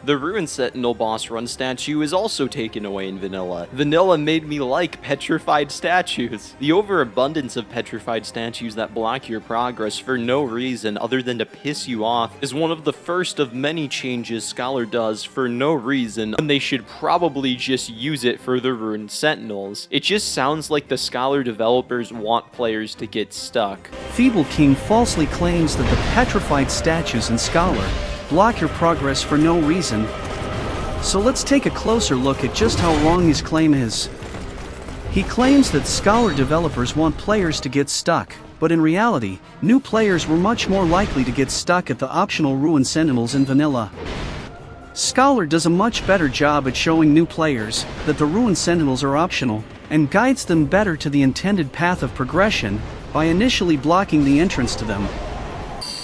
The Ruin Sentinel boss run statue is also taken away in Vanilla. Vanilla made me like Petrified Statues. The overabundance of Petrified Statues that block your progress for no reason other than to piss you off is one of the first of many changes Scholar does for no reason, and they should probably just use it for the Ruin Sentinels. It just sounds like the Scholar developers want players to get stuck. Feeble King falsely claims that the Petrified Statues in Scholar block your progress for no reason. So let's take a closer look at just how wrong his claim is. He claims that Scholar developers want players to get stuck, but in reality, new players were much more likely to get stuck at the optional Ruin Sentinels in Vanilla. Scholar does a much better job at showing new players that the Ruin Sentinels are optional, and guides them better to the intended path of progression by initially blocking the entrance to them.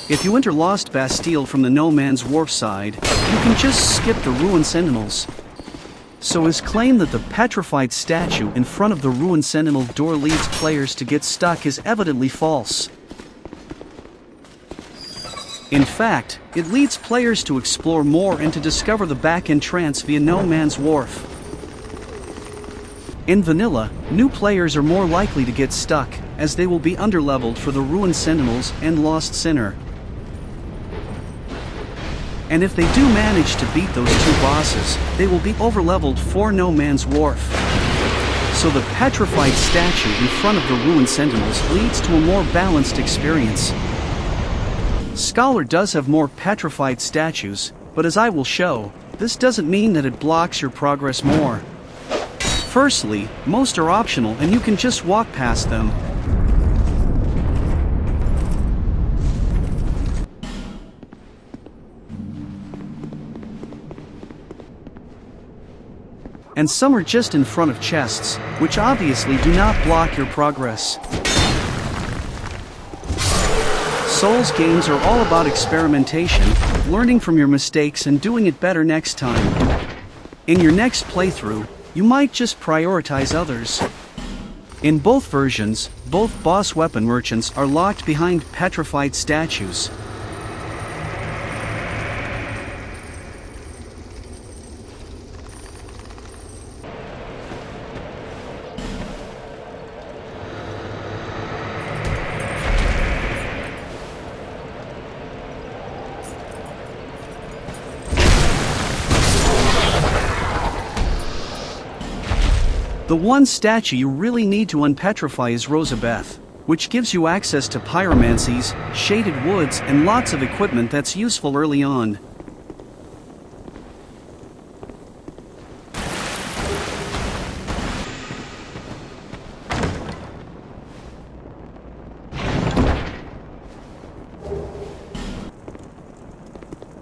If you enter Lost Bastille from the No Man's Wharf side, you can just skip the Ruin Sentinels. So his claim that the Petrified Statue in front of the Ruin Sentinel door leads players to get stuck is evidently false. In fact, it leads players to explore more and to discover the back entrance via No Man's Wharf. In Vanilla, new players are more likely to get stuck, as they will be underleveled for the Ruin Sentinels and Lost Sinner. And if they do manage to beat those two bosses, they will be overleveled for No Man's Wharf. So the Petrified Statue in front of the Ruin Sentinels leads to a more balanced experience. Scholar does have more Petrified Statues, but as I will show, this doesn't mean that it blocks your progress more. Firstly, most are optional and you can just walk past them. And some are just in front of chests, which obviously do not block your progress. Souls games are all about experimentation, learning from your mistakes and doing it better next time. In your next playthrough, you might just prioritize others. In both versions, both boss weapon merchants are locked behind Petrified Statues. The one statue you really need to unpetrify is Rosabeth, which gives you access to pyromancies, shaded woods, and lots of equipment that's useful early on.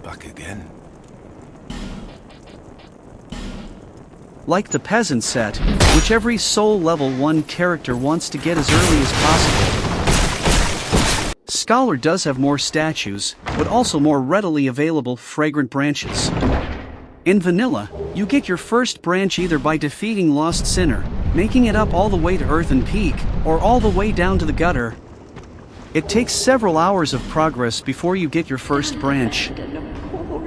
Back again. Like the Peasant set, which every Soul Level 1 character wants to get as early as possible. Scholar does have more statues, but also more readily available Fragrant Branches. In Vanilla, you get your first branch either by defeating Lost Sinner, making it up all the way to Earthen Peak, or all the way down to the gutter. It takes several hours of progress before you get your first branch.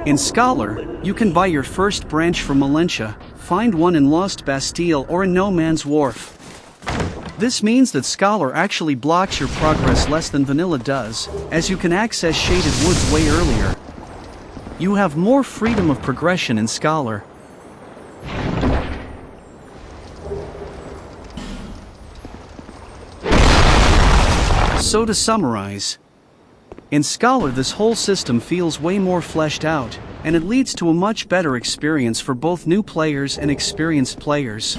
In Scholar, you can buy your first branch from Malentia, find one in Lost Bastille or in No Man's Wharf. This means that Scholar actually blocks your progress less than Vanilla does, as you can access Shaded Woods way earlier. You have more freedom of progression in Scholar. So to summarize, in Scholar this whole system feels way more fleshed out, and it leads to a much better experience for both new players and experienced players.